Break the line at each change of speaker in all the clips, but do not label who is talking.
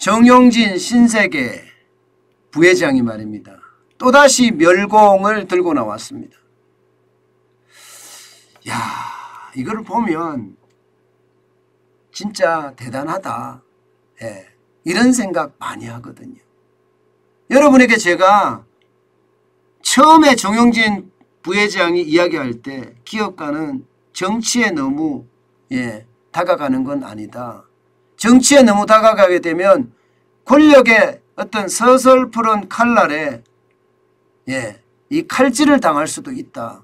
정용진 신세계 부회장이 말입니다. 또다시 멸공을 들고 나왔습니다. 야, 이걸 보면 진짜 대단하다. 예, 이런 생각 많이 하거든요. 여러분에게 제가 처음에 정용진 부회장이 이야기할 때 기업가는 정치에 너무 다가가는 건 아니다. 정치에 너무 다가가게 되면 권력의 어떤 서슬푸른 칼날에 이 칼질을 당할 수도 있다.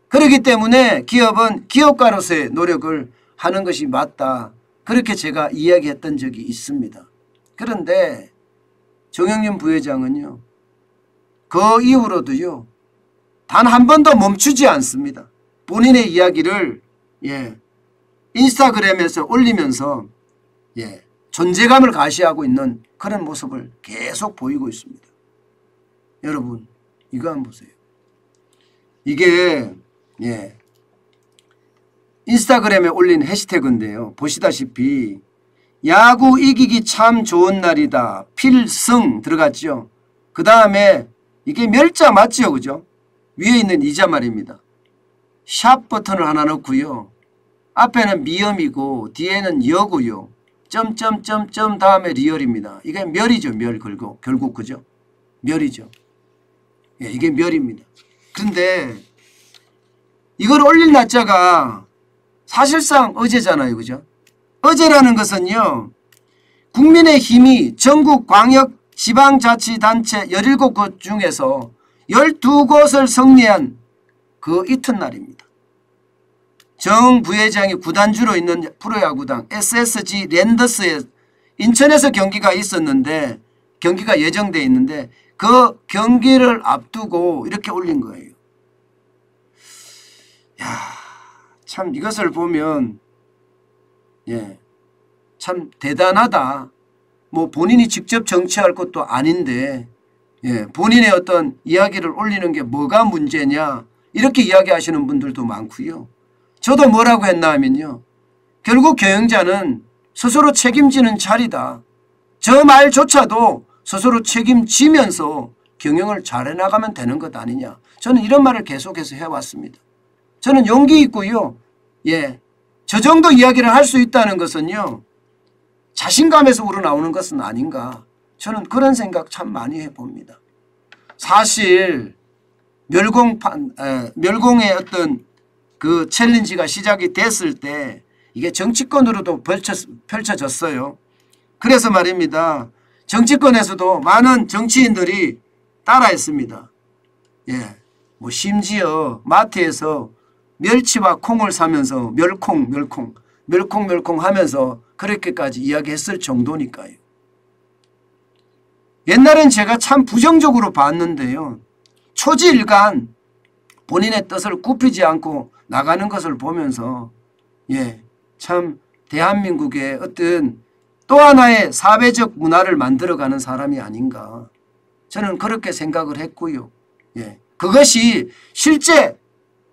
그렇기 때문에 기업은 기업가로서의 노력을 하는 것이 맞다. 그렇게 제가 이야기했던 적이 있습니다. 그런데 정용진 부회장은요, 그 이후로도요, 단 한 번도 멈추지 않습니다. 본인의 이야기를 인스타그램에서 올리면서 존재감을 가시하고 있는 그런 모습을 계속 보이고 있습니다. 여러분, 이거 한번 보세요. 이게 인스타그램에 올린 해시태그인데요. 보시다시피 야구 이기기 참 좋은 날이다. 필승 들어갔죠. 그 다음에 이게 멸자 맞죠, 그죠? 위에 있는 이자 말입니다. 샵 버튼을 하나 넣고요. 앞에는 미음이고 뒤에는 여고요. 점점점점 다음에 리얼입니다. 이게 멸이죠. 멸 결국 그죠? 멸이죠. 이게 멸입니다. 그런데 이걸 올릴 날짜가 사실상 어제잖아요. 그죠? 어제라는 것은요, 국민의힘이 전국 광역 지방자치단체 17곳 중에서 12곳을 승리한 그 이튿날입니다. 정 부회장이 구단주로 있는 프로야구당 SSG 랜더스에 인천에서 경기가 있었는데, 경기가 예정되어 있는데 그 경기를 앞두고 이렇게 올린 거예요. 야, 참 이것을 보면 참 대단하다. 뭐 본인이 직접 정치할 것도 아닌데 본인의 어떤 이야기를 올리는 게 뭐가 문제냐, 이렇게 이야기하시는 분들도 많고요. 저도 뭐라고 했나 하면요, 결국 경영자는 스스로 책임지는 자리다. 저 말조차도 스스로 책임지면서 경영을 잘해나가면 되는 것 아니냐. 저는 이런 말을 계속해서 해왔습니다. 저는 용기 있고요. 저 정도 이야기를 할 수 있다는 것은요, 자신감에서 우러나오는 것은 아닌가. 저는 그런 생각 참 많이 해봅니다. 사실 멸공의 어떤 그 챌린지가 시작이 됐을 때 이게 정치권으로도 펼쳐졌어요. 그래서 말입니다. 정치권에서도 많은 정치인들이 따라했습니다. 뭐 심지어 마트에서 멸치와 콩을 사면서 멸콩 하면서 그렇게까지 이야기했을 정도니까요. 옛날엔 제가 참 부정적으로 봤는데요, 초지일간 본인의 뜻을 굽히지 않고 나가는 것을 보면서 참 대한민국의 어떤 또 하나의 사회적 문화를 만들어가는 사람이 아닌가, 저는 그렇게 생각을 했고요. 그것이 실제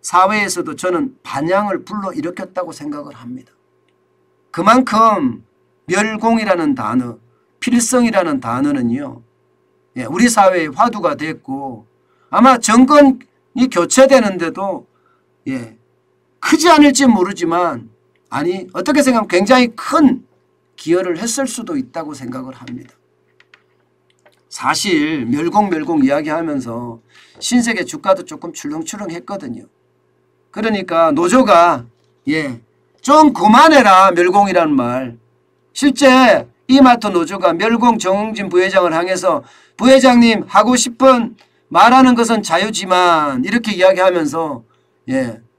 사회에서도 저는 반향을 불러일으켰다고 생각을 합니다. 그만큼 멸공이라는 단어, 필성이라는 단어는요, 우리 사회의 화두가 됐고, 아마 정권이 교체되는데도 크지 않을지 모르지만, 아니 어떻게 생각하면 굉장히 큰 기여를 했을 수도 있다고 생각을 합니다. 사실 멸공 이야기하면서 신세계 주가도 조금 출렁출렁 했거든요. 그러니까 노조가 좀 그만해라 멸공이라는 말. 실제 이마트 노조가 멸공 정용진 부회장을 향해서 부회장님 하고 싶은 말하는 것은 자유지만 이렇게 이야기하면서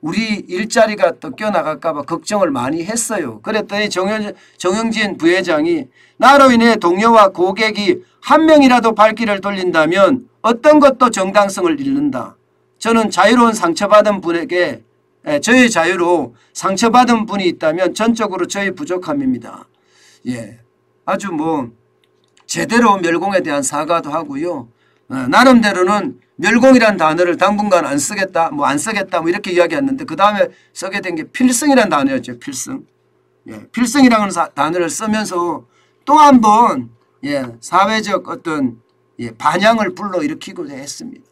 우리 일자리가 또 껴나갈까 봐 걱정을 많이 했어요. 그랬더니 정용진 부회장이 나로 인해 동료와 고객이 한 명이라도 발길을 돌린다면 어떤 것도 정당성을 잃는다. 저는 자유로운 상처받은 분에게 저의 자유로 상처받은 분이 있다면 전적으로 저의 부족함입니다. 아주 뭐 제대로 멸공에 대한 사과도 하고요. 나름대로는 멸공이라는 단어를 당분간 안 쓰겠다 뭐 이렇게 이야기했는데 그 다음에 쓰게 된 게 필승이라는 단어였죠. 필승. 필승이라는 단어를 쓰면서 또 한 번 사회적 어떤 반향을 불러일으키고자 했습니다.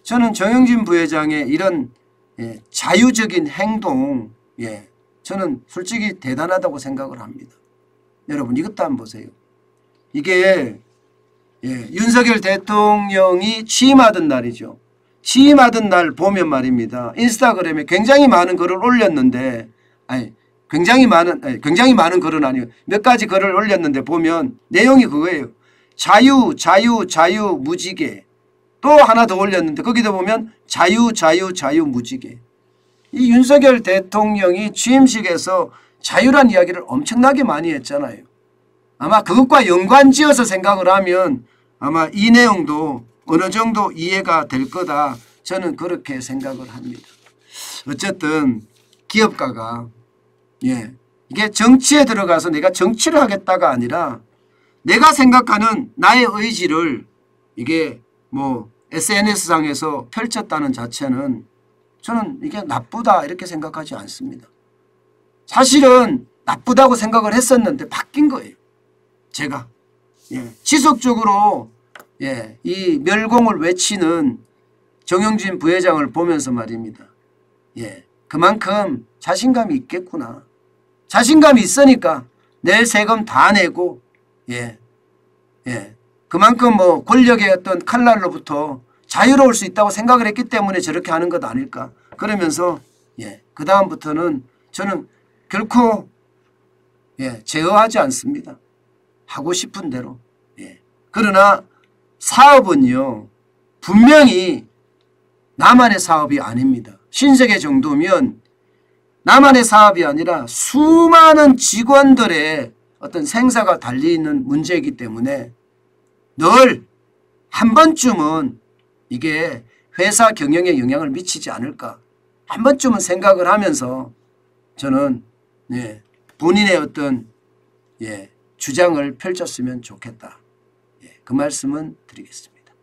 저는 정영진 부회장의 이런 자유적인 행동, 저는 솔직히 대단하다고 생각을 합니다. 여러분 이것도 한번 보세요. 이게 윤석열 대통령이 취임하던 날이죠. 취임하던 날 보면 말입니다. 인스타그램에 굉장히 많은 글을 올렸는데, 굉장히 많은 글은 아니에요. 몇 가지 글을 올렸는데 보면 내용이 그거예요. 자유, 자유, 자유, 무지개. 또 하나 더 올렸는데 거기도 보면 자유, 자유, 자유, 무지개. 이 윤석열 대통령이 취임식에서 자유란 이야기를 엄청나게 많이 했잖아요. 아마 그것과 연관지어서 생각을 하면 아마 이 내용도 어느 정도 이해가 될 거다. 저는 그렇게 생각을 합니다. 어쨌든 기업가가 이게 정치에 들어가서 내가 정치를 하겠다가 아니라 내가 생각하는 나의 의지를 이게 뭐 SNS상에서 펼쳤다는 자체는 저는 이게 나쁘다 이렇게 생각하지 않습니다. 사실은 나쁘다고 생각을 했었는데 바뀐 거예요. 제가 지속적으로 이 멸공을 외치는 정영진 부회장을 보면서 말입니다. 그만큼 자신감이 있겠구나. 자신감이 있으니까 내일 세금 다 내고 그만큼 뭐 권력의 어떤 칼날로부터 자유로울 수 있다고 생각을 했기 때문에 저렇게 하는 것 아닐까. 그러면서 그 다음부터는 저는 결코 제어하지 않습니다. 하고 싶은 대로. 그러나 사업은요 분명히 나만의 사업이 아닙니다. 신세계 정도면 나만의 사업이 아니라 수많은 직원들의 어떤 생사가 달려있는 문제이기 때문에 늘 한 번쯤은 이게 회사 경영에 영향을 미치지 않을까 한 번쯤은 생각을 하면서 저는 본인의 어떤 주장을 펼쳤으면 좋겠다. 그 말씀은 드리겠습니다.